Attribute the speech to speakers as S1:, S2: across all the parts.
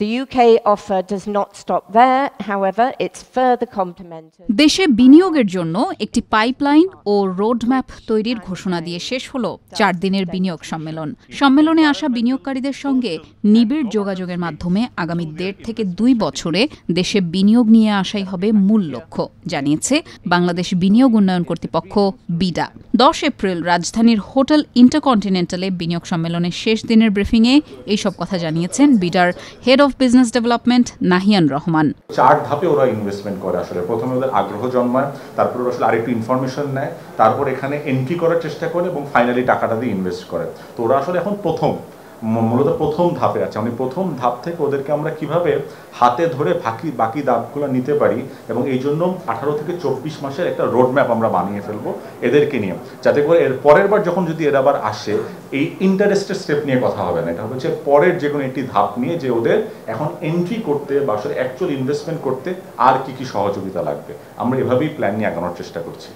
S1: The UK offer does not stop there, however, it's further complemented.
S2: দেশে বিনিয়োগের জন্য একটি পাইপলাইন ও রোডম্যাপ তৈরির ঘোষণা দিয়ে শেষ হলো 4 দিনের বিনিয়োগ সম্মেলন। সম্মেলনে আসা বিনিয়োগকারীদের সঙ্গে নিবিড় যোগাযোগের মাধ্যমে আগামী 1.5 থেকে 2 বছরে দেশে বিনিয়োগ নিয়ে আসাই হবে মূল লক্ষ্য, জানিয়েছে বাংলাদেশ বিনিয়োগ উন্নয়ন কর্তৃপক্ষ বিডা। 10 এপ্রিল রাজধানীর হোটেল ইন্টারকন্টিনেন্টালে বিনিয়োগ সম্মেলনের শেষ দিনের ব্রিফিংয়ে এইসব কথা জানিয়েছেন বিডার head of business development Nahiyan Rahman.
S3: 4 ধাপে ওরা ইনভেস্টমেন্ট করে। আসলে প্রথমে ওদের আগ্রহ জন্মায়, তারপর আসলে আরেকটু ইনফরমেশন নেয়, তারপর এখানে এন্ট্রি করার চেষ্টা করে এবং ফাইনালি টাকাটা দিয়ে ইনভেস্ট করে। তো ওরা আসলে এখন মূলত প্রথম ধাপে আছে। আমি প্রথম ধাপ থেকে ওদেরকে আমরা কিভাবে হাতে ধরে বাকি ধাপগুলো নিতে পারি এবং এই জন্য 18 থেকে 24 মাসের একটা রোডম্যাপ আমরা বানিয়ে ফেলবো এদেরকে নিয়ে, যাতে করে এর পরের বার যখন যদি এরা আবার আসে এই ইন্টারেস্টের স্টেপ নিয়ে কথা হবে না, এটা হচ্ছে পরের যে কোনো একটি ধাপ নিয়ে যে ওদের এখন এন্ট্রি করতে বা আসলে অ্যাকচুয়াল ইনভেস্টমেন্ট করতে আর কি সহযোগিতা লাগবে। আমরা এভাবেই প্ল্যান নিয়ে আগানোর চেষ্টা করছি।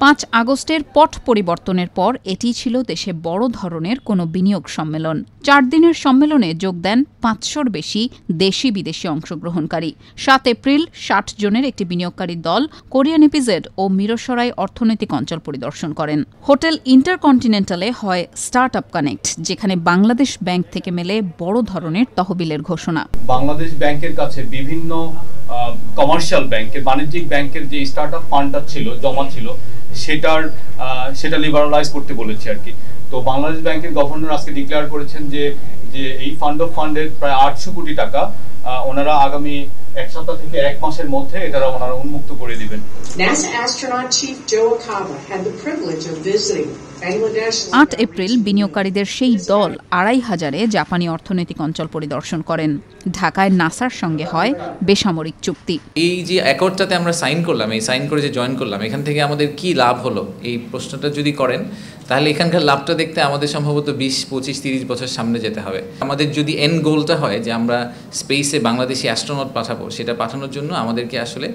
S2: 5 আগস্টের পট পরিবর্তনের পর এটি ছিল দেশে বড় ধরনের কোনো বিনিয়োগ সম্মেলন। 4 দিনের সম্মেলনে যোগ দেন 500-র বেশি দেশি বিদেশি অংশগ্রহণকারী। 7 এপ্রিল 60 জনের একটি বিনিয়োগকারী দল কোরিয়ান ইপিজেড ও মিরসরাই অর্থনৈতিক অঞ্চল পরিদর্শন করেন। হোটেল ইন্টারকন্টিনেন্টালে হয় স্টার্ট আপ কানেক্ট, যেখানে বাংলাদেশ ব্যাংক থেকে মেলে বড় ধরনের তহবিলের ঘোষণা।
S4: বাংলাদেশ ব্যাংকের কাছে বিভিন্ন কমার্শিয়াল ব্যাংকের, বাণিজ্যিক ব্যাংকের যে স্টার্ট আপ ফান্ডটা ছিল, জমা ছিল, সেটা লিবারালাইজ করতে বলেছে আর কি। তো বাংলাদেশ ব্যাংকের গভর্নর আজকে ডিক্লেয়ার করেছেন যে এই ফান্ডের প্রায় 800 কোটি টাকা ওনারা আগামী 1 সপ্তাহ থেকে 1 মাসের মধ্যে ওনারা উন্মুক্ত করে দিবেন।
S5: NASA astronaut chief Joe Acaba had the privilege of visiting
S2: 8 April বিনিয়োগকারীদের সেই দল 2500-এ জাপানি অর্থনৈতিক অঞ্চল পরিদর্শন করেন। ঢাকায় নাসার সঙ্গে হয় বেসামরিক চুক্তি।
S6: এই যে অ্যাকর্ডটাতে আমরা সাইন করলাম, এই সাইন করে যে জয়েন করলাম, এখান থেকে আমাদের কি লাভ হলো এই প্রশ্নটা যদি করেন, তাহলে এখানকার লাভটা দেখতে আমাদের সম্ভবত 20, 25, 30 বছর সামনে যেতে হবে। আমাদের যদি এন্ড গোলটা হয় যে আমরা স্পেসে বাংলাদেশি অ্যাস্ট্রোনট পাঠাবো, সেটা পাঠানোর জন্য আমাদেরকে আসলে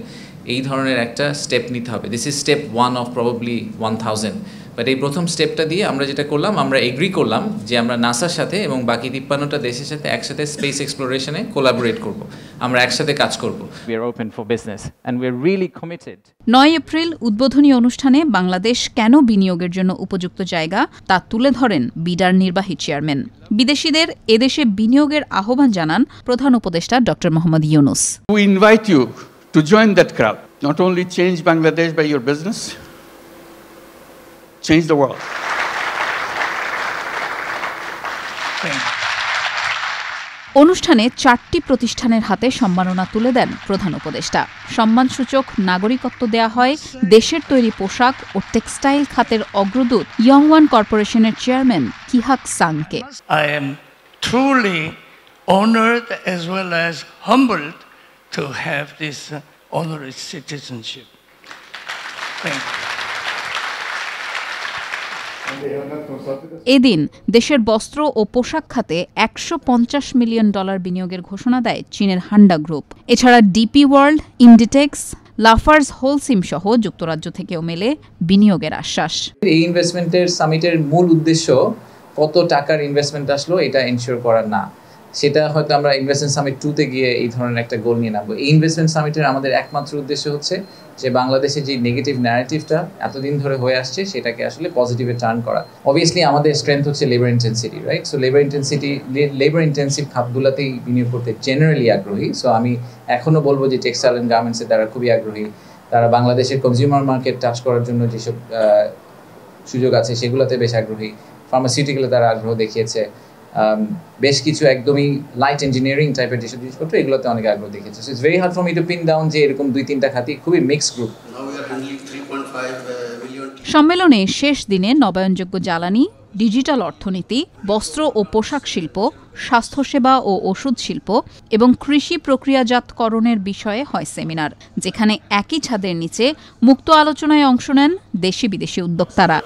S6: এই ধরনের একটা স্টেপ নিতে হবে। This is step 1 of probably 1000। But এই প্রথম স্টেপটা দিয়ে আমরা যেটা করলাম, আমরা এগ্রি করলাম যে আমরা নাসার সাথে এবং বাকি 53টা দেশের সাথে একসাথে স্পেস এক্সপ্লোরেশনে কোলাবোরেট করব, আমরা একসাথে কাজ করব।
S7: We are open for business and we are really committed.
S2: 9 April উদ্বোধনী অনুষ্ঠানে বাংলাদেশ কেন বিনিয়োগের জন্য উপযুক্ত জায়গা তা তুলে ধরেন বিডার নির্বাহী চেয়ারম্যান। বিদেশিদের এদেশে বিনিয়োগের আহ্বান জানান প্রধান উপদেষ্টা doctor Mohammad Yunus.
S8: We invite you to join that crowd. Not only change Bangladesh by your business, change the world.
S2: অনুষ্ঠানে 4টি প্রতিষ্ঠানের হাতে সম্মাননা তুলে দেন প্রধান উপদেষ্টা। সম্মানসূচক নাগরিকত্ব দেয়া হয় দেশের তৈরি পোশাক ও টেক্সটাইল খাতের অগ্রদূত ইয়ংওয়ান কর্পোরেশনের চেয়ারম্যান কিহাক সাংকে।
S9: I am truly honored as well as humbled to have this honorary citizenship. Thank you.
S2: এদিন দেশের বস্ত্র ও পোশাক খাতে $150 মিলিয়ন বিনিয়োগের ঘোষণা দেয় চীনের হান্ডা গ্রুপ। এছাড়া ডিপি ওয়ার্ল্ড, ইন্ডিটেক্স, লাফার্স হোলসিম সহ যুক্তরাজ্য থেকেও মেলে বিনিয়োগের আশ্বাস।
S6: এই ইনভেস্টমেন্টের সামিটের মূল উদ্দেশ্য কত টাকার ইনভেস্টমেন্ট আসলো এটা এনশিওর করা না, সেটা হয়তো আমরা ইনভেস্টমেন্ট সামিট 2-তে গিয়ে এই ধরনের একটা গোল নিয়ে নামবো। এই ইনভেস্টমেন্ট সামিটের আমাদের একমাত্র উদ্দেশ্য হচ্ছে যে বাংলাদেশের যে নেগেটিভ ন্যারেটিভটা এতদিন ধরে হয়ে আসছে সেটাকে আসলে পজিটিভে টার্ন করা। অবভিয়াসলি আমাদের স্ট্রেংথ হচ্ছে labour intensity, right? So labour intensive খাতগুলোতেই বিনিয়োগ করতে জেনারেলি আগ্রহী। সো আমি এখনও বলবো যে টেক্সটাইল অ্যান্ড গার্মেন্টসে তারা খুবই আগ্রহী। তারা বাংলাদেশের কনজিউমার মার্কেট টাচ করার জন্য যেসব সুযোগ আছে সেগুলোতে বেশ আগ্রহী। ফার্মাসিউটিক্যালে তারা আগ্রহ দেখিয়েছে। বেশ কিছু একদমই লাইট ইঞ্জিনিয়ারিং টাইপের যেসব জিনিসপত্র এগুলোতে অনেক আগ্রহ দেখিয়েছে। So it's very hard for me two pin down যে এরকম 2-3টা খাতি খুবই মিক্সড গ্রুপ।
S2: সম্মেলনে শেষ দিনে নবায়নযোগ্য জ্বালানি, ডিজিটাল অর্থনীতি, বস্ত্র ও পোশাক শিল্প, স্বাস্থ্যসেবা ও ওষুধ শিল্প এবং কৃষি প্রক্রিয়াজাতকরণের বিষয়ে হয় সেমিনার, যেখানে একই ছাদের নিচে মুক্ত আলোচনায় অংশ নেন দেশি বিদেশি উদ্যোক্তারা।